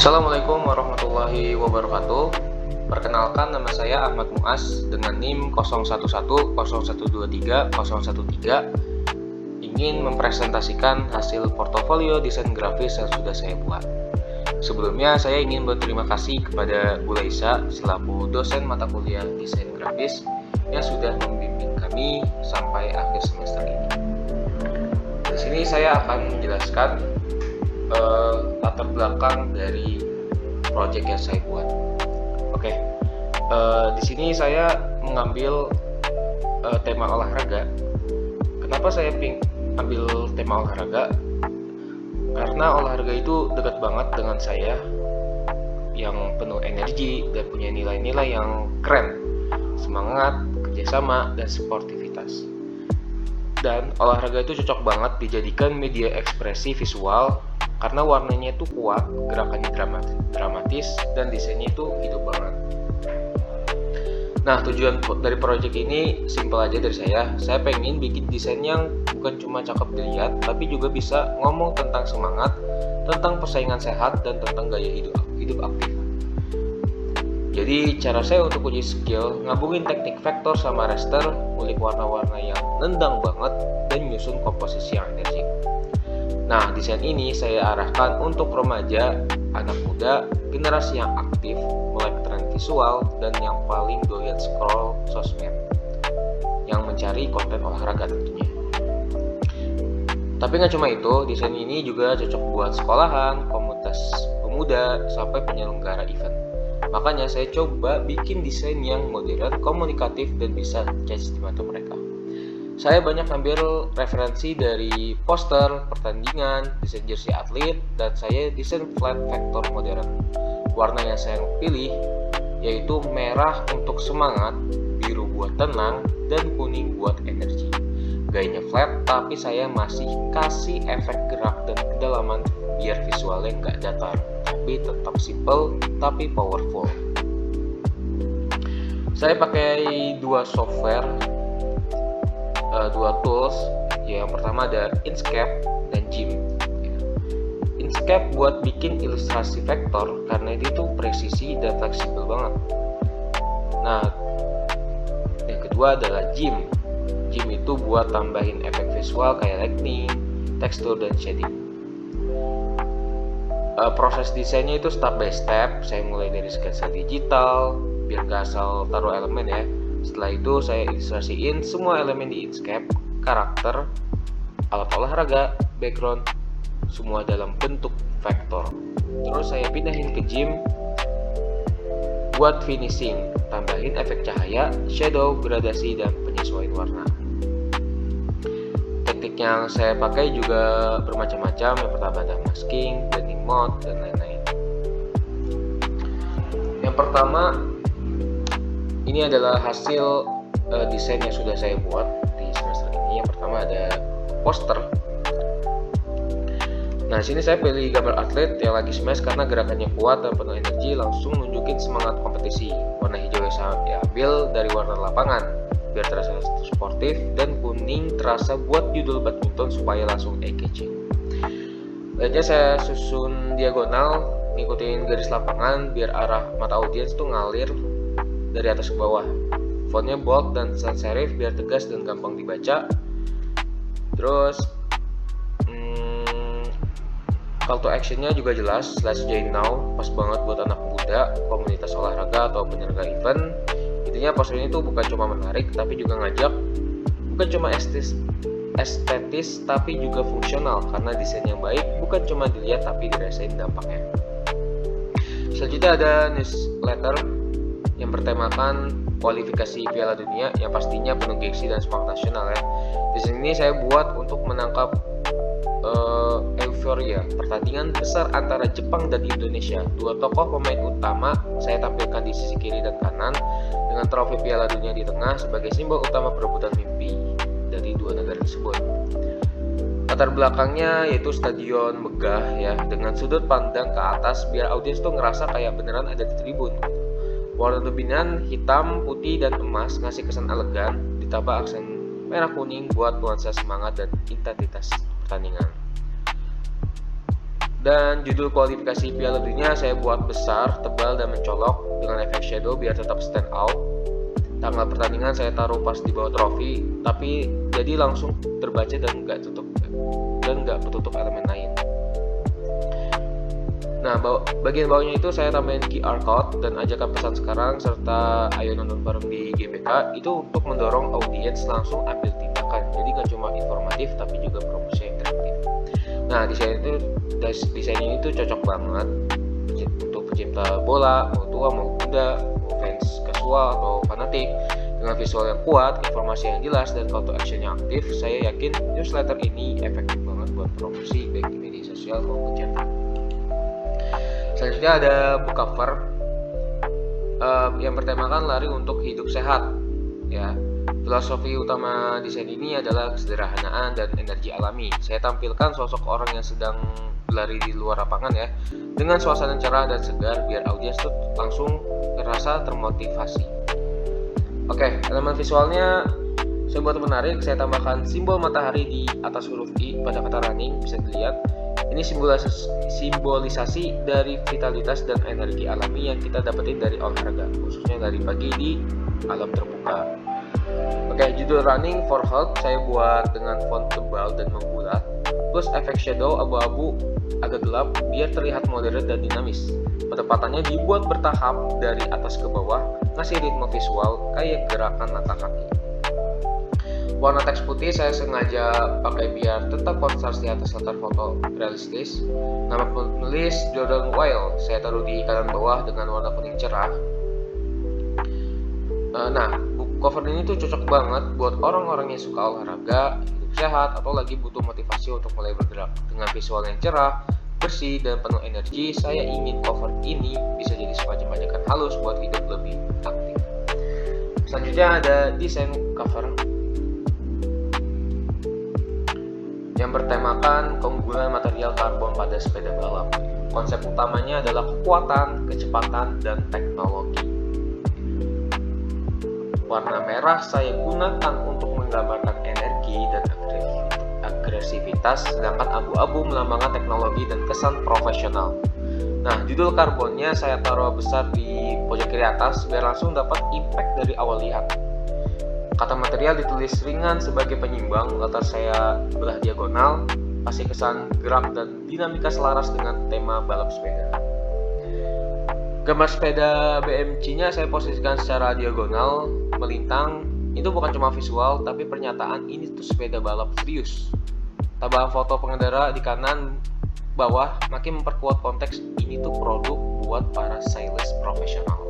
Assalamualaikum warahmatullahi wabarakatuh. Perkenalkan, nama saya Ahmad Muas dengan NIM 0110123013 ingin mempresentasikan hasil portofolio desain grafis yang sudah saya buat. Sebelumnya saya ingin berterima kasih kepada Bu Laisa selaku dosen mata kuliah desain grafis yang sudah membimbing kami sampai akhir semester ini. Di sini saya akan menjelaskan latar belakang dari project yang saya buat. Oke, di sini saya mengambil tema olahraga. Kenapa saya ambil tema olahraga? Karena olahraga itu dekat banget dengan saya, yang penuh energi dan punya nilai-nilai yang keren, semangat, kerjasama, dan sportivitas. Dan olahraga itu cocok banget dijadikan media ekspresi visual karena warnanya itu kuat, gerakannya dramatis, dan desainnya itu hidup banget. Nah, tujuan dari project ini simple aja dari saya. Saya pengen bikin desain yang bukan cuma cakep dilihat, tapi juga bisa ngomong tentang semangat, tentang persaingan sehat, dan tentang gaya hidup aktif. Jadi cara saya untuk uji skill, ngabungin teknik vektor sama raster, ngulik warna-warna yang nendang banget, dan nyusun komposisi yang energik. Nah, desain ini saya arahkan untuk remaja, anak muda, generasi yang aktif, melek tren visual, dan yang paling doyan scroll sosmed, yang mencari konten olahraga tentunya. Tapi nggak cuma itu, desain ini juga cocok buat sekolahan, komunitas pemuda, sampai penyelenggara event. Makanya saya coba bikin desain yang modern, komunikatif, dan bisa catch di mata mereka. Saya banyak ambil referensi dari poster, pertandingan, desain jersey atlet, dan saya desain flat vektor modern. Warna yang saya pilih yaitu merah untuk semangat, biru buat tenang, dan kuning buat energi. Gayanya flat, tapi saya masih kasih efek gerak dan kedalaman biar visualnya nggak datar, tapi tetap simple tapi powerful. Saya pakai dua software, dua tools. Yang pertama ada Inkscape dan GIMP. Inkscape buat bikin ilustrasi vektor karena itu presisi dan fleksibel banget. Nah, yang kedua adalah GIMP. GIMP itu buat tambahin efek visual kayak lightning, tekstur, dan shading. Proses desainnya itu step by step. Saya mulai dari sketsa digital biar gak asal taruh elemen ya. Setelah itu saya ilustrasiin semua elemen di Inkscape, karakter, alat olahraga, background, semua dalam bentuk vektor. Terus saya pindahin ke GIMP buat finishing, tambahin efek cahaya, shadow, gradasi, dan penyesuaian warna. Teknik yang saya pakai juga bermacam-macam. Yang pertama ada masking, blending mode, dan lain-lain. Yang pertama, ini adalah hasil desain yang sudah saya buat di semester ini. Yang pertama ada poster. Nah, sini saya pilih gambar atlet yang lagi smash karena gerakannya kuat dan penuh energi, langsung nunjukin semangat kompetisi. Warna hijau yang saya ambil dari warna lapangan biar terasa sportif, dan kuning terasa buat judul badminton supaya langsung eye-catching. Lainnya saya susun diagonal, ngikutin garis lapangan biar arah mata audiens tuh ngalir dari atas ke bawah. Fontnya bold dan sans serif biar tegas dan gampang dibaca. Terus call to actionnya juga jelas, let's join now, pas banget buat anak muda, komunitas olahraga, atau penyelenggara event. Intinya poster ini tuh bukan cuma menarik, tapi juga ngajak, bukan cuma estetis, tapi juga fungsional, karena desain yang baik bukan cuma dilihat tapi dirasain dampaknya. Selanjutnya ada newsletter yang bertemakan kualifikasi Piala Dunia yang pastinya penuh gengsi dan semangat nasional ya. Di sini saya buat untuk menangkap euforia pertandingan besar antara Jepang dan Indonesia. Dua tokoh pemain utama saya tampilkan di sisi kiri dan kanan dengan trofi Piala Dunia di tengah sebagai simbol utama perebutan mimpi dari dua negara tersebut. Latar belakangnya yaitu stadion megah ya, dengan sudut pandang ke atas biar audiens tuh ngerasa kayak beneran ada di tribun. Warna dominan hitam, putih, dan emas ngasih kesan elegan, ditambah aksen merah kuning buat nuansa semangat dan intensitas pertandingan. Dan judul kualifikasi Piala Dunia saya buat besar, tebal, dan mencolok dengan efek shadow biar tetap stand out. Tanggal pertandingan saya taruh pas di bawah trofi, tapi jadi langsung terbaca dan nggak bertutup elemen lain. Nah, bagian bawahnya itu saya tambahin QR code dan ajakan pesan sekarang serta ayo nonton bareng di GBK itu untuk mendorong audiens langsung ambil tindakan. Jadi nggak cuma informatif tapi juga promosi interaktif. Nah, desain ini tuh cocok banget untuk pecinta bola, mau tua mau muda, mau fans casual atau fanatik. Dengan visual yang kuat, informasi yang jelas, dan call to action yang aktif, saya yakin newsletter ini efektif banget buat promosi baik di media sosial maupun cetak. Selanjutnya ada book cover yang bertemakan lari untuk hidup sehat. Ya, filosofi utama desain ini adalah kesederhanaan dan energi alami. Saya tampilkan sosok orang yang sedang berlari di luar lapangan ya, dengan suasana cerah dan segar biar audiens tuh langsung terasa termotivasi. Oke, elemen visualnya saya buat menarik. Saya tambahkan simbol matahari di atas huruf I pada kata running, bisa dilihat. Ini simbolisasi dari vitalitas dan energi alami yang kita dapetin dari olahraga, khususnya dari pagi di alam terbuka. Oke, judul running for health saya buat dengan font tebal dan membulat, plus efek shadow abu-abu agak gelap biar terlihat modern dan dinamis. Penempatannya dibuat bertahap dari atas ke bawah, ngasih ritme visual kayak gerakan langkah kaki. Warna teks putih saya sengaja pakai biar tetap kontras di atas latar foto realistis. Nama penulis Jordan Weil saya taruh di kanan bawah dengan warna kuning cerah. Nah, book cover ini tuh cocok banget buat orang-orang yang suka olahraga, hidup sehat, atau lagi butuh motivasi untuk mulai bergerak. Dengan visual yang cerah, bersih, dan penuh energi, saya ingin cover ini bisa jadi semacam ajakan halus buat hidup lebih aktif. Selanjutnya ada desain cover yang bertemakan keunggulan material karbon pada sepeda balap. Konsep utamanya adalah kekuatan, kecepatan, dan teknologi. Warna merah saya gunakan untuk menggambarkan energi dan agresivitas, sedangkan abu-abu melambangkan teknologi dan kesan profesional. Nah, judul karbonnya saya taruh besar di pojok kiri atas biar langsung dapat impact dari awal lihat. Kata material ditulis ringan sebagai penyimbang, latar saya belah diagonal, kasih kesan gerak dan dinamika selaras dengan tema balap sepeda. Gambar sepeda BMC-nya saya posisikan secara diagonal, melintang. Itu bukan cuma visual, tapi pernyataan ini tuh sepeda balap serius. Tambahan foto pengendara di kanan bawah makin memperkuat konteks ini tuh produk buat para stylist profesional.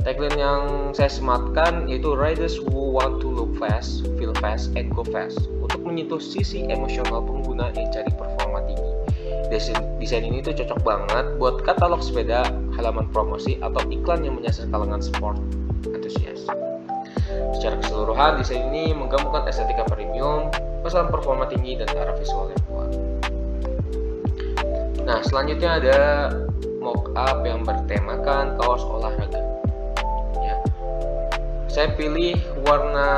Tagline yang saya sematkan yaitu Riders who want to look fast, feel fast, and go fast, untuk menyentuh sisi emosional pengguna yang cari performa tinggi. Desain ini tuh cocok banget buat katalog sepeda, halaman promosi, atau iklan yang menyasar kalangan sport antusias. Secara keseluruhan, desain ini menggabungkan estetika premium, pesan performa tinggi, dan arah visual yang kuat. Nah, selanjutnya ada mock-up yang bertemakan kaos olahraga. Saya pilih warna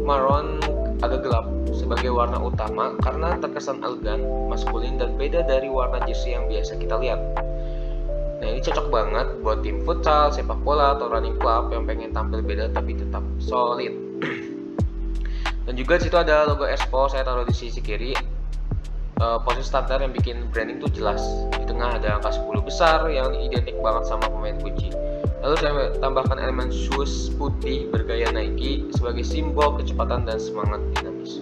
maroon agak gelap sebagai warna utama karena terkesan elegan, maskulin, dan beda dari warna jersey yang biasa kita lihat. Nah, ini cocok banget buat tim futsal, sepak bola, atau running club yang pengen tampil beda tapi tetap solid. Dan juga di situ ada logo Expo, saya taruh di sisi kiri. Posisi standar yang bikin branding tuh jelas. Di tengah ada angka 10 besar yang identik banget sama pemain kunci. Lalu saya tambahkan elemen shoes putih bergaya Nike sebagai simbol kecepatan dan semangat dinamis.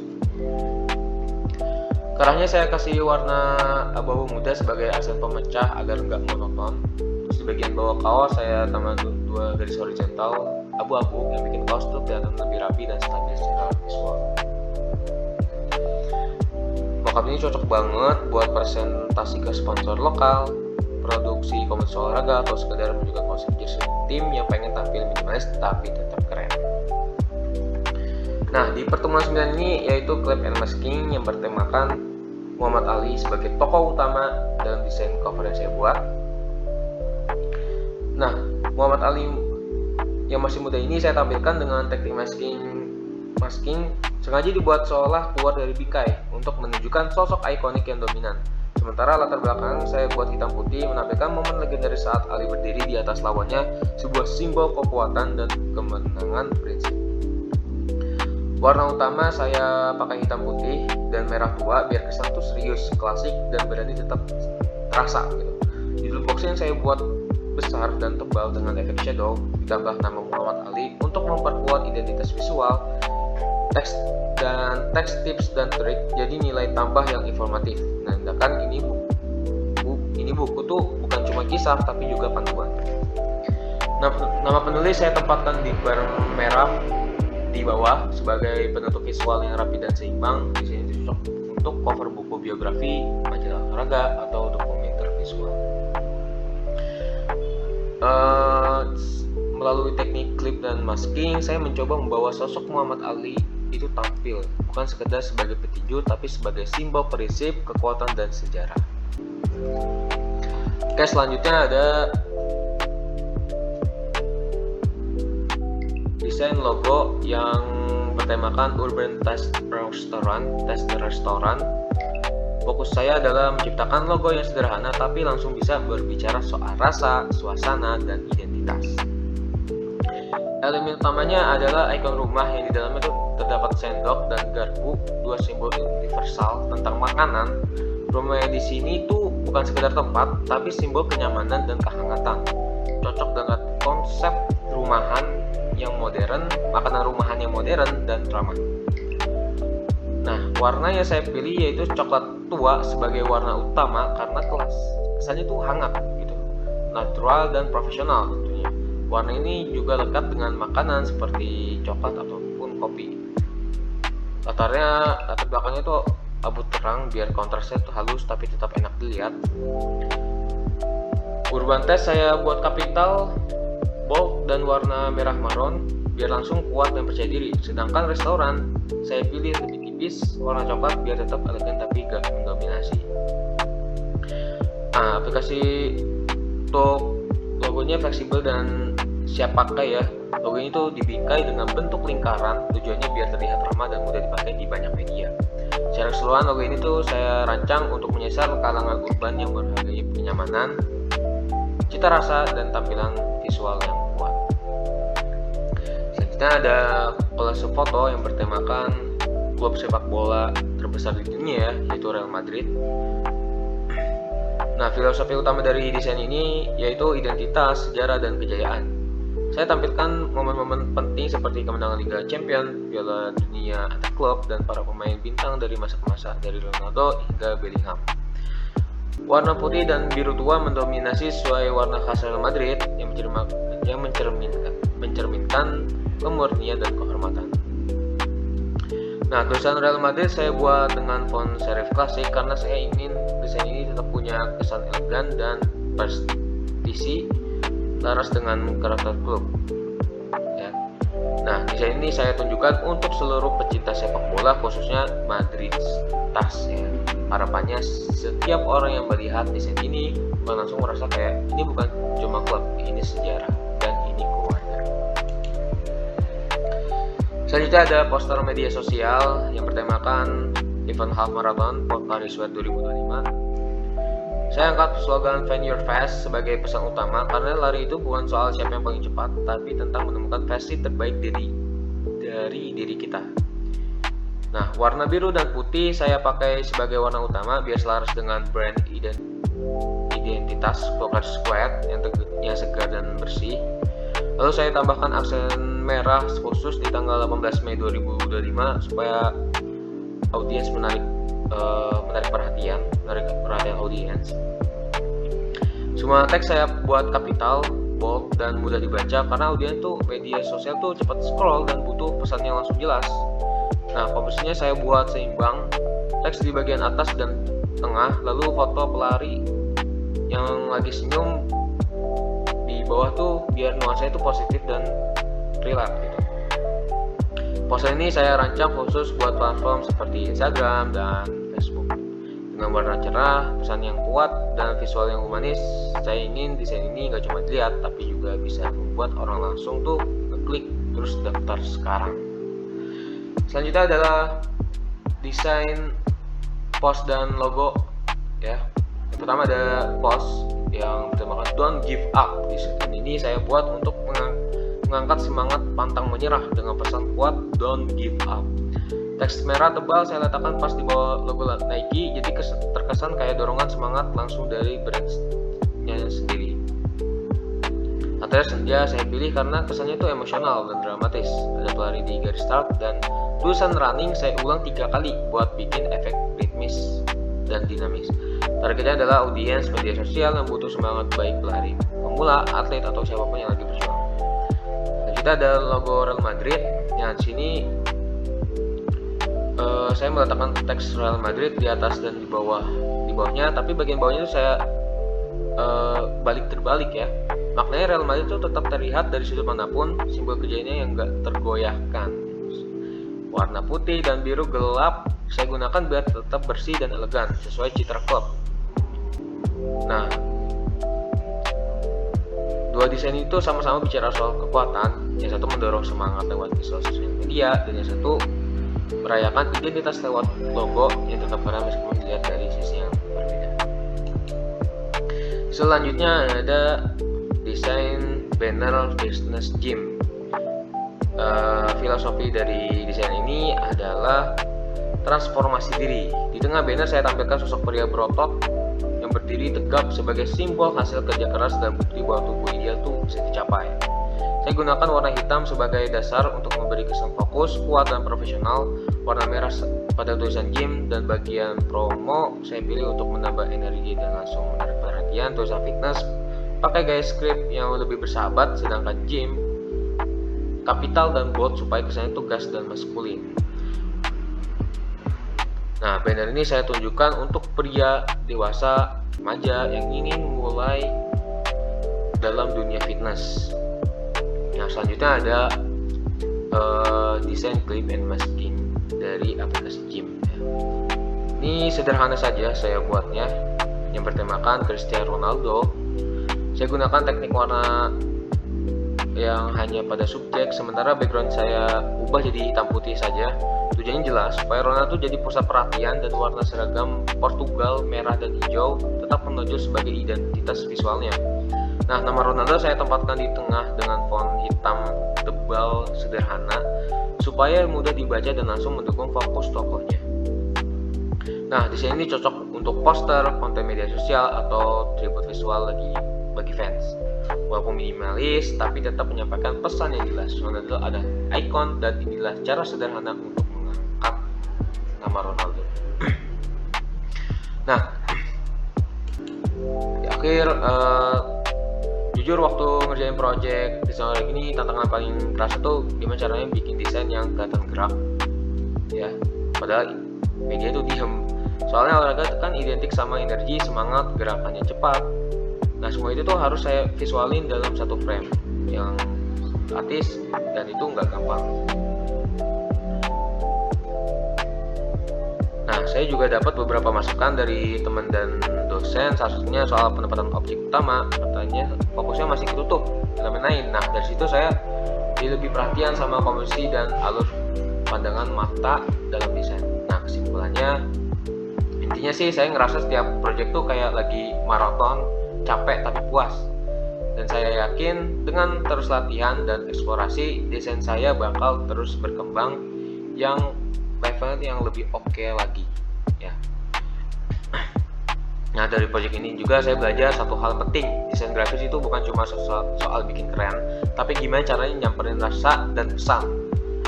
Kerahnya saya kasih warna abu-abu muda sebagai aksen pemecah agar nggak monoton. Terus di bagian bawah kaos saya tambah dua garis horizontal abu-abu yang bikin kaos tuh kelihatan lebih rapi dan stabil secara visual. Mockup ini cocok banget buat presentasi ke sponsor lokal, produksi komunitas olahraga, atau sekedar menunjukkan konsep jersey tim yang pengen tampil minimalis tapi tetap keren. Nah, di pertemuan 9 ini yaitu Clap and Masking yang bertemakan Muhammad Ali sebagai tokoh utama dalam desain cover yang saya buat. Nah, Muhammad Ali yang masih muda ini saya tampilkan dengan teknik masking sengaja dibuat seolah keluar dari bingkai untuk menunjukkan sosok ikonik yang dominan. Sementara latar belakang saya buat hitam putih menampilkan momen legendaris saat Ali berdiri di atas lawannya, sebuah simbol kekuatan dan kemenangan prinsip. Warna utama saya pakai hitam putih dan merah tua biar kesan tuh serius, klasik, dan berani tetap terasa gitu. Di boxnya saya buat besar dan tebal dengan efek shadow, ditambah nama Muhammad Ali untuk memperkuat identitas visual, teks tips dan trik, jadi nilai tambah yang informatif. Menandakan ini buku tuh bukan cuma kisah tapi juga panduan. Nama penulis saya tempatkan di bar merah di bawah sebagai penutup visual yang rapi dan seimbang. Di sini cocok untuk cover buku biografi, majalah olahraga, atau dokumenter visual. Melalui teknik clip dan masking, saya mencoba membawa sosok Muhammad Ali itu tampil, bukan sekedar sebagai petinju, tapi sebagai simbol prinsip, kekuatan, dan sejarah. Oke, selanjutnya ada desain logo yang bertemakan Urban Taste Restaurant. Fokus saya adalah menciptakan logo yang sederhana tapi langsung bisa berbicara soal rasa, suasana, dan identitas. Elemen utamanya adalah ikon rumah yang di dalamnya itu terdapat sendok dan garpu, dua simbol universal tentang makanan. Rumah di sini tuh bukan sekedar tempat, tapi simbol kenyamanan dan kehangatan. Cocok dengan konsep rumahan yang modern, makanan rumahan yang modern dan ramah. Nah, warna yang saya pilih yaitu coklat tua sebagai warna utama karena kesannya tuh hangat gitu, natural dan profesional tentunya. Warna ini juga lekat dengan makanan seperti coklat ataupun kopi. Latar belakangnya tuh abu terang biar kontrasnya tuh halus tapi tetap enak dilihat. Urban Taste saya buat kapital, bold, dan warna merah maron biar langsung kuat dan percaya diri. Sedangkan restoran saya pilih lebih tipis, warna coklat biar tetap elegan tapi gak mendominasi. Nah, aplikasi untuk logonya fleksibel dan siap pakai ya. Logo ini tuh dibingkai dengan bentuk lingkaran, tujuannya biar terlihat ramah dan mudah dipakai di banyak media. Secara keseluruhan logo ini tuh saya rancang untuk menyasar kalangan urban yang menghargai kenyamanan, cita rasa, dan tampilan visual yang kuat. Selanjutnya ada kolase foto yang bertemakan klub sepak bola terbesar di dunia yaitu Real Madrid. Nah, filosofi utama dari desain ini yaitu identitas, sejarah, dan kejayaan. Saya tampilkan momen-momen penting seperti kemenangan Liga Champions, Piala Dunia antar klub, dan para pemain bintang dari masa ke masa, dari Ronaldo hingga Bellingham. Warna putih dan biru tua mendominasi sesuai warna khas Real Madrid yang mencerminkan kemurnian dan kehormatan. Nah, tulisan Real Madrid saya buat dengan font serif klasik karena saya ingin desain ini tetap punya kesan elegan dan prestisi laras dengan karakter klub. Ya. Nah, desain ini saya tunjukkan untuk seluruh pecinta sepak bola, khususnya Madridistas. Ya. Harapannya setiap orang yang melihat desain ini bukan langsung merasa kayak ini bukan cuma klub, ini sejarah dan ini keluarga. Selanjutnya ada poster media sosial yang bertemakan event half marathon Paris 2025. Saya angkat slogan Find Your Fast sebagai pesan utama karena lari itu bukan soal siapa yang paling cepat, tapi tentang menemukan versi terbaik dari diri kita. Nah, warna biru dan putih saya pakai sebagai warna utama biar selaras dengan brand identitas Clockard Squad yang segar dan bersih. Lalu saya tambahkan aksen merah khusus di tanggal 18 Mei 2025 supaya audiens menarik perhatian audiens. Semua teks saya buat kapital, bold, dan mudah dibaca karena audiens tuh media sosial tuh cepat scroll dan butuh pesan yang langsung jelas. Nah, komposisinya saya buat seimbang, teks di bagian atas dan tengah, lalu foto pelari yang lagi senyum di bawah tuh biar nuansanya itu positif dan relate gitu. Poster ini saya rancang khusus buat platform seperti Instagram dan Facebook. Dengan warna cerah, pesan yang kuat, dan visual yang humanis, saya ingin desain ini gak cuma dilihat tapi juga bisa membuat orang langsung tuh ngeklik terus daftar sekarang. Selanjutnya adalah desain post dan logo ya. Yang pertama ada post yang bertemakan Don't Give Up. Di ini saya buat untuk mengangkat semangat pantang menyerah dengan pesan kuat Don't Give Up. Teks merah tebal saya letakkan pas di bawah logo Nike, jadi terkesan kayak dorongan semangat langsung dari brandnya sendiri. Antara senja saya pilih karena kesannya itu emosional dan dramatis. Ada pelari di garis start dan tulisan running saya ulang 3 kali buat bikin efek ritmis dan dinamis. Targetnya adalah audiens media sosial yang butuh semangat baik pelari, pemula, atlet atau siapapun yang lagi berjuang. Selanjutnya ada logo Real Madrid. Nah, di sini saya meletakkan teks Real Madrid di atas dan di bawahnya, tapi bagian bawahnya itu saya terbalik ya. Maknanya Real Madrid itu tetap terlihat dari sudut manapun, simbol kejayaannya yang enggak tergoyahkan. Warna putih dan biru gelap saya gunakan biar tetap bersih dan elegan sesuai citra klub. Nah, dua desain itu sama-sama bicara soal kekuatan. Yang satu mendorong semangat lewat visual sosial media, dan yang satu merayakan identitas lewat logo yang tetap keren meskipun dilihat dari sisi yang berbeda. Selanjutnya ada desain banner business gym. Filosofi dari desain ini adalah transformasi diri. Di tengah banner saya tampilkan sosok pria berotot yang berdiri tegap sebagai simbol hasil kerja keras dan bukti bahwa tubuh ideal itu bisa dicapai. Saya gunakan warna hitam sebagai dasar untuk memberi kesan fokus, kuat, dan profesional. Warna merah pada tulisan gym dan bagian promo saya pilih untuk menambah energi dan langsung menarik perhatian. Tulisan fitness pakai gaya script yang lebih bersahabat, sedangkan gym kapital dan bold supaya kesannya tegas dan maskulin. Nah, banner ini saya tunjukkan untuk pria dewasa, remaja yang ingin mulai dalam dunia fitness. Nah, selanjutnya ada desain clip and masking dari aplikasi gym. Ini sederhana saja saya buatnya, yang bertemakan Cristiano Ronaldo. Saya gunakan teknik warna yang hanya pada subjek, sementara background saya ubah jadi hitam putih saja. Tujuannya jelas, supaya Ronaldo jadi pusat perhatian dan warna seragam Portugal, merah dan hijau tetap menonjol sebagai identitas visualnya. Nah, nama Ronaldo saya tempatkan di tengah dengan font hitam tebal sederhana supaya mudah dibaca dan langsung mendukung fokus tokohnya. Nah, desain ini cocok untuk poster, konten media sosial, atau tribut visual bagi fans. Walaupun minimalis, tapi tetap menyampaikan pesan yang jelas. Ronaldo ada ikon dan inilah cara sederhana untuk mengangkat nama Ronaldo. Nah, di akhir jujur waktu ngerjain project desain kayak gini, tantangan paling keras itu gimana caranya bikin desain yang kelihatan gerak ya, padahal media itu diem. Soalnya olahraga kan identik sama energi, semangat, gerakannya cepat. Nah, semua itu tuh harus saya visualin dalam satu frame yang statis, dan itu nggak gampang. Nah, saya juga dapat beberapa masukan dari teman dan dosen, salah satunya soal penempatan objek utama. Katanya fokusnya masih ketutup elemen lain. Nah, dari situ saya lebih perhatian sama komposisi dan alur pandangan mata dalam desain. Nah, kesimpulannya, intinya sih saya ngerasa setiap project tuh kayak lagi maraton, capek tapi puas. Dan saya yakin dengan terus latihan dan eksplorasi, desain saya bakal terus berkembang yang level yang lebih oke lagi ya. Nah, dari project ini juga saya belajar satu hal penting. Desain grafis itu bukan cuma soal bikin keren, tapi gimana caranya nyamperin rasa dan pesan.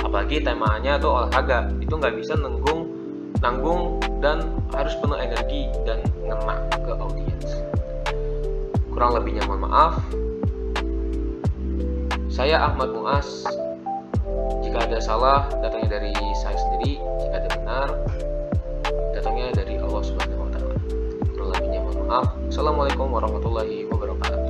Apalagi temanya tuh olahraga, itu nggak bisa nanggung dan harus penuh energi dan ngena ke audiens. Kurang lebihnya mohon maaf. Saya Ahmad Muaz. Jika ada salah, datangnya dari saya sendiri. Jika ada benar, datangnya dari Allah Subhanahu wa Ta'ala. Kurang lebihnya mohon maaf. Assalamualaikum warahmatullahi wabarakatuh.